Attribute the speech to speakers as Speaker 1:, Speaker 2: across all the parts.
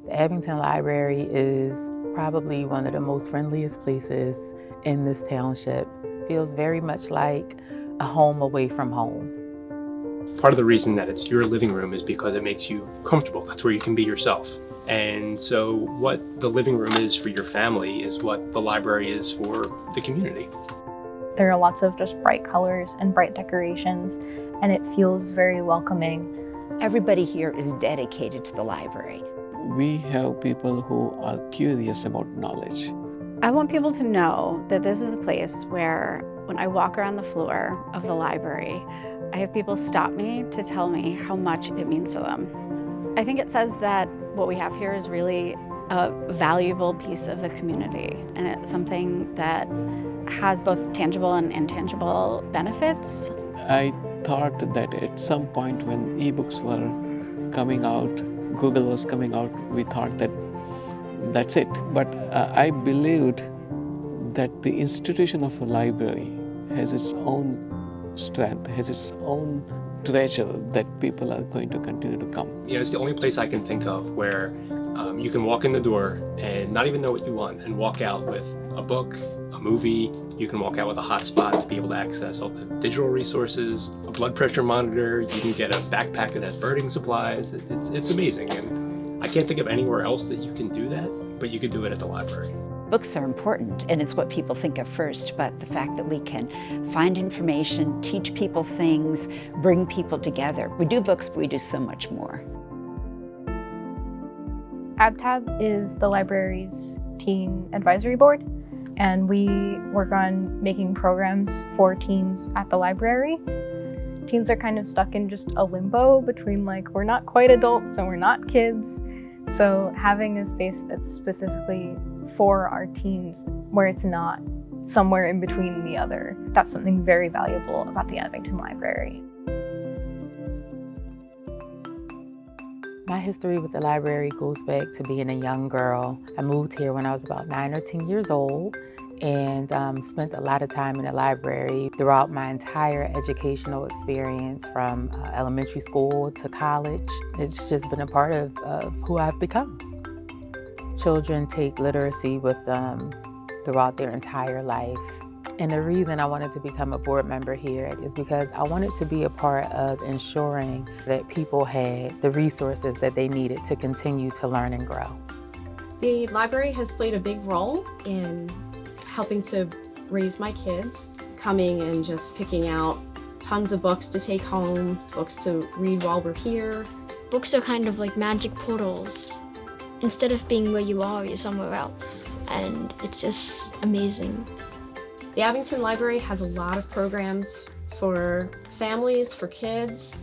Speaker 1: The Abington Library is probably one of the most friendliest places in this township. Feels very much like a home away from home.
Speaker 2: Part of the reason that it's your living room is because it makes you comfortable. That's where you can be yourself. And so what the living room is for your family is what the library is for the community.
Speaker 3: There are lots of just bright colors and bright decorations, and it feels very welcoming.
Speaker 4: Everybody here is dedicated to the library.
Speaker 5: We have people who are curious about knowledge.
Speaker 6: I want people to know that this is a place where, when I walk around the floor of the library, I have people stop me to tell me how much it means to them. I think it says that what we have here is really a valuable piece of the community, and it's something that has both tangible and intangible benefits.
Speaker 5: I thought that at some point when ebooks were coming out, Google was coming out, we thought that that's it. But I believed that the institution of a library has its own strength, has its own treasure that people are going to continue to come.
Speaker 2: You know, it's the only place I can think of where you can walk in the door and not even know what you want and walk out with a book, a movie. You can walk out with a hotspot to be able to access all the digital resources, a blood pressure monitor. You can get a backpack that has birding supplies. It's amazing. And I can't think of anywhere else that you can do that, but you could do it at the library.
Speaker 4: Books are important, and it's what people think of first, but the fact that we can find information, teach people things, bring people together. We do books, but we do so much more.
Speaker 3: AbTab is the library's teen advisory board, and we work on making programs for teens at the library. Teens are kind of stuck in just a limbo between, like, we're not quite adults and we're not kids. So having a space that's specifically for our teens, where it's not somewhere in between the other, that's something very valuable about the Abington Library.
Speaker 1: My history with the library goes back to being a young girl. I moved here when I was about 9 or 10 years old and spent a lot of time in the library throughout my entire educational experience from elementary school to college. It's just been a part of who I've become. Children take literacy with them throughout their entire life. And the reason I wanted to become a board member here is because I wanted to be a part of ensuring that people had the resources that they needed to continue to learn and grow.
Speaker 7: The library has played a big role in helping to raise my kids, coming and just picking out tons of books to take home, books to read while we're here.
Speaker 8: Books are kind of like magic portals. Instead of being where you are, you're somewhere else, and it's just amazing.
Speaker 7: The Abington Library has a lot of programs for families, for kids.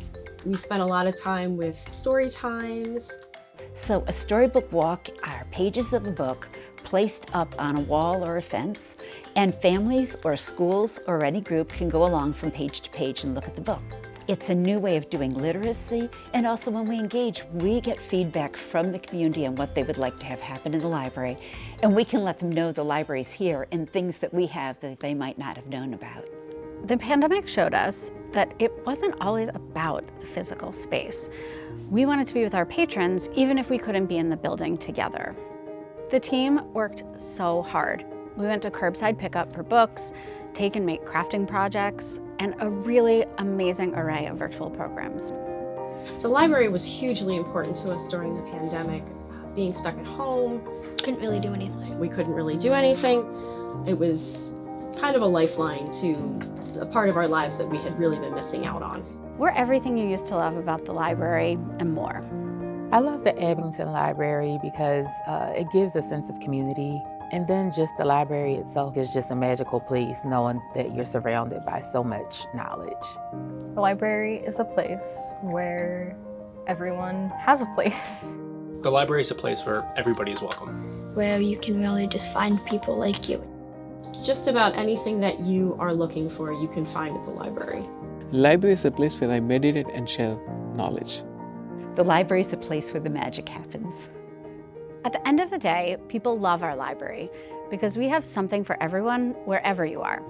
Speaker 7: We spend a lot of time with story times.
Speaker 4: So a storybook walk are pages of a book placed up on a wall or a fence, and families or schools or any group can go along from page to page and look at the book. It's a new way of doing literacy, and also when we engage, we get feedback from the community on what they would like to have happen in the library, and we can let them know the library's here and things that we have that they might not have known about.
Speaker 6: The pandemic showed us that it wasn't always about the physical space. We wanted to be with our patrons even if we couldn't be in the building together. The team worked so hard. We went to curbside pickup for books, take and make crafting projects, and a really amazing array of virtual programs.
Speaker 7: The library was hugely important to us during the pandemic. Being stuck at home,
Speaker 8: Couldn't really do anything.
Speaker 7: we couldn't really do anything. It was kind of a lifeline to a part of our lives that we had really been missing out on.
Speaker 6: We're everything you used to love about the library and more.
Speaker 1: I love the Abington Library because it gives a sense of community. And then just the library itself is just a magical place, knowing that you're surrounded by so much knowledge.
Speaker 3: The library is a place where everyone has a place.
Speaker 2: The library is a place where everybody is welcome.
Speaker 8: Where you can really just find people like you.
Speaker 7: Just about anything that you are looking for, you can find at the library.
Speaker 5: Library is a place where I meditate and share knowledge.
Speaker 4: The library is a place where the magic happens.
Speaker 6: At the end of the day, people love our library because we have something for everyone wherever you are.